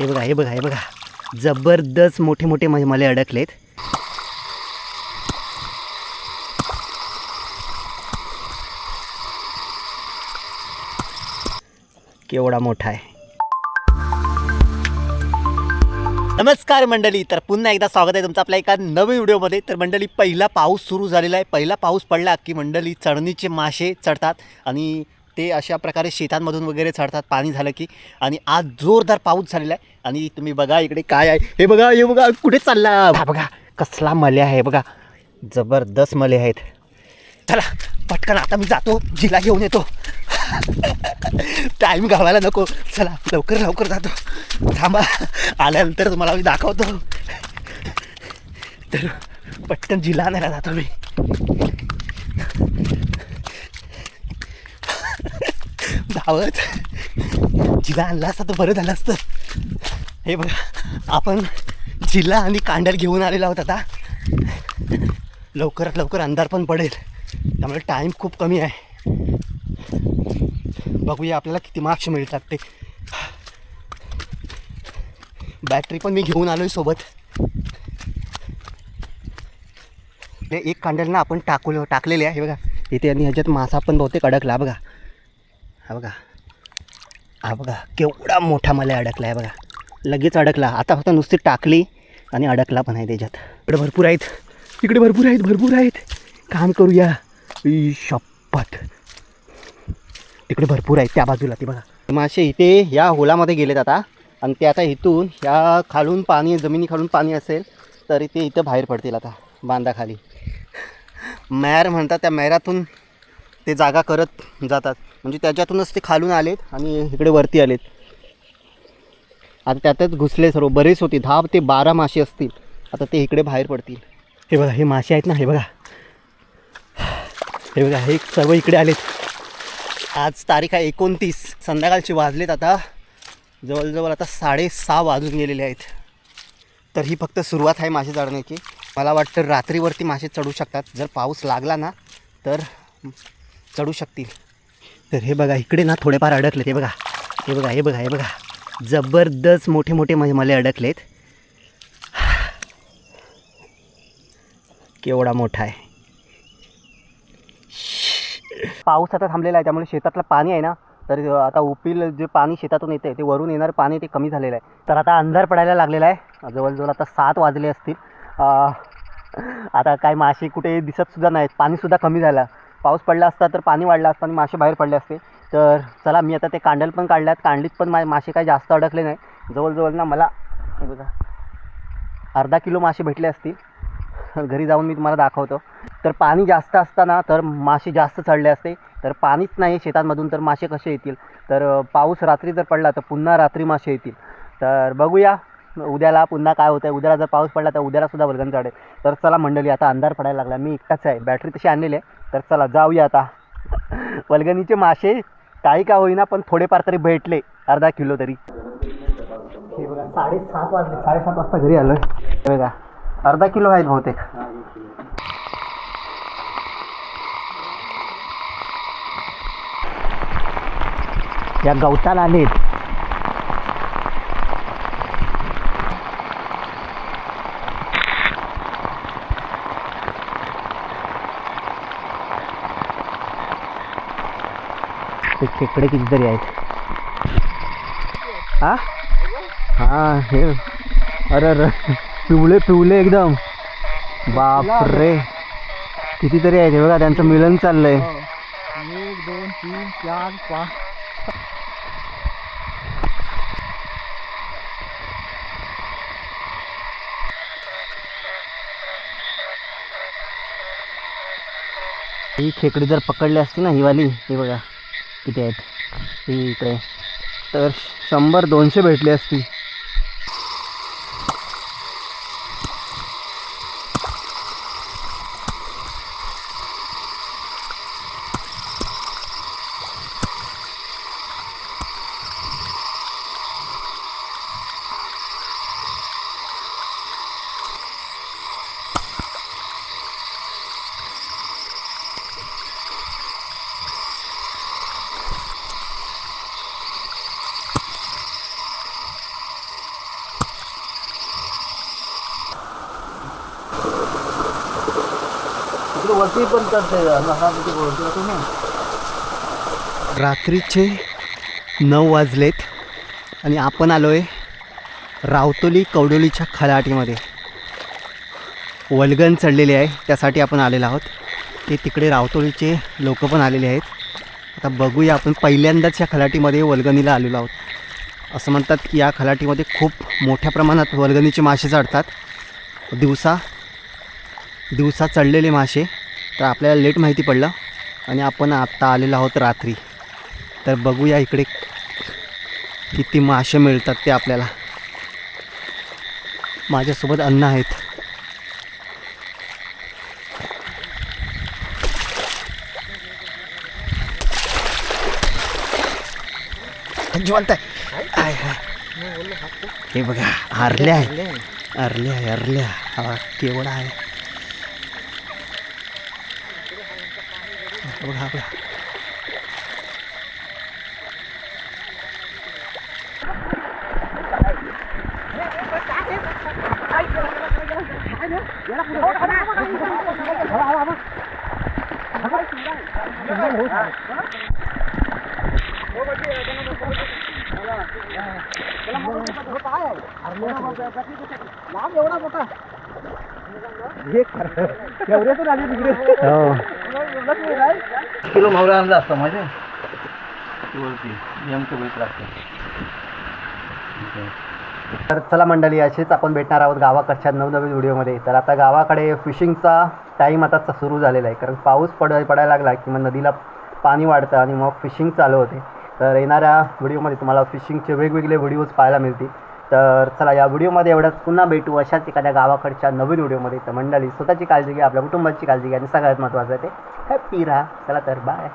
हे बघा हे बघा हे बघा, जबरदस्त मोठे मोठे मले अडकलेत. केवढा मोठा आहे. नमस्कार मंडळी, तर पुन्हा एकदा स्वागत आहे तुमचं आपल्या एका नवीन व्हिडिओमध्ये. तर मंडळी, पहिला पाऊस सुरू झालेला आहे. पहिला पाऊस पडला की मंडळी चढणीचे मासे चढतात आणि ते अशा प्रकारे शेतांमधून वगैरे चढतात पाणी झालं की. आणि आज जोरदार पाऊस झालेला आहे आणि तुम्ही बघा इकडे काय आहे. हे बघा कुठे चालला. हा बघा कसला मले आहे बघा, जबरदस्त मले आहेत. चला पटकन आता मी जातो, जिला घेऊन येतो. टाईम घालवायला नको, चला लवकर जातो. थांबा, आल्यानंतर तुम्हाला मी दाखवतो. तर पटकन जिला आणायला जातो मी. धावत जिला आणला असता तर बरं झालं असतं. हे बघा, आपण जिला आणि कांडल घेऊन आलेला आहोत. आता लवकरात लवकर अंधार पण पडेल, त्यामुळे टाईम खूप कमी आहे. बघूया आपल्याला किती मार्क्स मिळतात ते. बॅटरी पण मी घेऊन आलो आहे सोबत. एक कांडल ना आपण टाकलेले आहे. हे बघा इथे, आणि ह्याच्यात मासा पण बहुतेक अडकला. बघा हा बघा केवढा मोठा मला अडकला आहे बघा, लगेच अडकला. आता फक्त नुसती टाकली आणि अडकला पण आहे त्याच्यात. इकडे भरपूर आहेत. काम करूया. शपथ, तिकडे भरपूर आहेत त्या बाजूला. ते बघा मासे इथे या होलामध्ये गेलेत आता, आणि ते आता इथून या खालून पाणी, जमिनीखालून पाणी असेल तर ते इथं बाहेर पडतील आता बांधाखाली. मॅर म्हणतात, त्या मॅरातून ते जागा करत जातात. म्हणजे त्याच्यातूनच ते खालून आलेत आणि इकडे वरती आलेत. आता त्यातच घुसले सर्व. बरेच होते, 10 ते 12 मासे असतील. आता ते इकडे बाहेर पडतील. हे बघा हे मासे आहेत ना, हे बघा हे सर्व इकडे आलेत. आज तारीख आहे 29. संध्याकाळचे वाजलेत आता जवळजवळ आता 6:30 वाजून गेलेले आहेत. तर ही फक्त सुरुवात आहे मासे चढण्याची. मला वाटतं रात्रीवरती मासे चढू शकतात, जर पाऊस लागला ना तर चढू शकतील. तर हे बघा इकडे ना थोडेफार अडकलेत. हे बघा जबरदस्त मोठे मोठे मले अडकलेत. केवढा मोठा आहे. पाऊस आता थांबलेला आहे, त्यामुळे शेतातलं पाणी आहे ना, तर आता उपील जे पाणी शेतातून येते ते वरून येणारं पाणी ते कमी झालेलं आहे. तर आता अंधार पडायला लागलेला आहे. जवळजवळ आता 7 वाजले असतील. आता काय मासे कुठे दिसतसुद्धा नाहीत. पाणीसुद्धा कमी झालं. पाऊस पडला असता तर पाणी वाढलं असतं आणि मासे बाहेर पडले असते. तर चला, मी आता ते कांडल पण काढल्यात. कांडलीत पण मासे काही जास्त अडकले नाही. जवळजवळ ना मला हे बघा अर्धा किलो मासे भेटले असतील. घरी जाऊन मी तुम्हाला दाखवतो. तर पाणी जास्त असताना तर मासे जास्त चढले असते. तर पाणीच नाही शेतांमधून तर मासे कसे येतील. तर पाऊस रात्री जर पडला तर पुन्हा रात्री मासे येतील. तर बघूया उद्याला पुन्हा काय होतं आहे. उद्याला जर पाऊस पडला तर उद्यालासुद्धा वल्गन चढेल. तर चला मंडळी, आता अंधार पडायला लागला. मी एकटाच आहे, बॅटरी तशी आणलेली आहे. तर चला जाऊया आता. वल्गनीचे मासे काही का होईना पण थोडेफार तरी भेटले, अर्धा किलो तरी. हे बघा 7:30 वाजले. 7:30 वाजता घरी आलो आहे. हे बघा अर्धा किलो आहेत बहुतेक. या गवताला आलेत. ते खेकडे कितीतरी आहेत. हा हे अरे पिवळे एकदम. बापरे, कितीतरी आहेत. हे बघा त्यांचं मिलन चाललंय. 1 2 3 4 5. ही खेकडी जर पकडली असती ना, ही वाली, हे बघा किती आहेत. ही इकडे तर 100-200 भेटली असती. वरती पण करते रात्रीचे 9 वाजलेत आणि आपण आलो आहे रावतोली कवडोलीच्या खलाटीमध्ये. वल्गन चढलेली आहे त्यासाठी आपण आलेलो आहोत. ते तिकडे रावतोलीचे लोक पण आलेले आहेत. आता बघूया, आपण पहिल्यांदाच या खलाटीमध्ये वल्गनीला आलेलो आहोत. असं म्हणतात की या खलाटीमध्ये खूप मोठ्या प्रमाणात वल्गनीचे मासे चढतात. दिवसा चढलेले मासे. तर आपल्याला लेट माहिती पडलं आणि आपण आत्ता आलेलो आहोत रात्री. तर बघूया इकडे किती मासे मिळतात ते आपल्याला. माझ्यासोबत अण्णा आहेत. जिवंत आहे. हे बघा, हरल्या आहे. हरल्या हा केवढा आहे बघा. एवढा मोठा किलो मावळा आणला असता माझ्या तर चला मंडळी, असेच आपण भेटणार आहोत गावाकडच्या नवनवीन व्हिडिओमध्ये. तर आता गावाकडे फिशिंगचा टाईम आता सुरू झालेला आहे, कारण पाऊस पडायला लागला की मग नदीला पाणी वाढतं आणि मग फिशिंग चालू होते. तर येणाऱ्या व्हिडिओमध्ये तुम्हाला फिशिंगचे वेगवेगळे व्हिडिओज पाहायला मिळतील. तर चला, या व्हिडिओमध्ये एवढंच. पुन्हा भेटू अशाच एखाद्या गावाकडच्या नवीन व्हिडिओमध्ये. तर मंडळी, स्वतःची काळजी घ्या, आपल्या कुटुंबाची काळजी घ्या आणि सगळ्यात महत्त्वाचं आहे ते हॅप्पी राहा. चला तर बाय.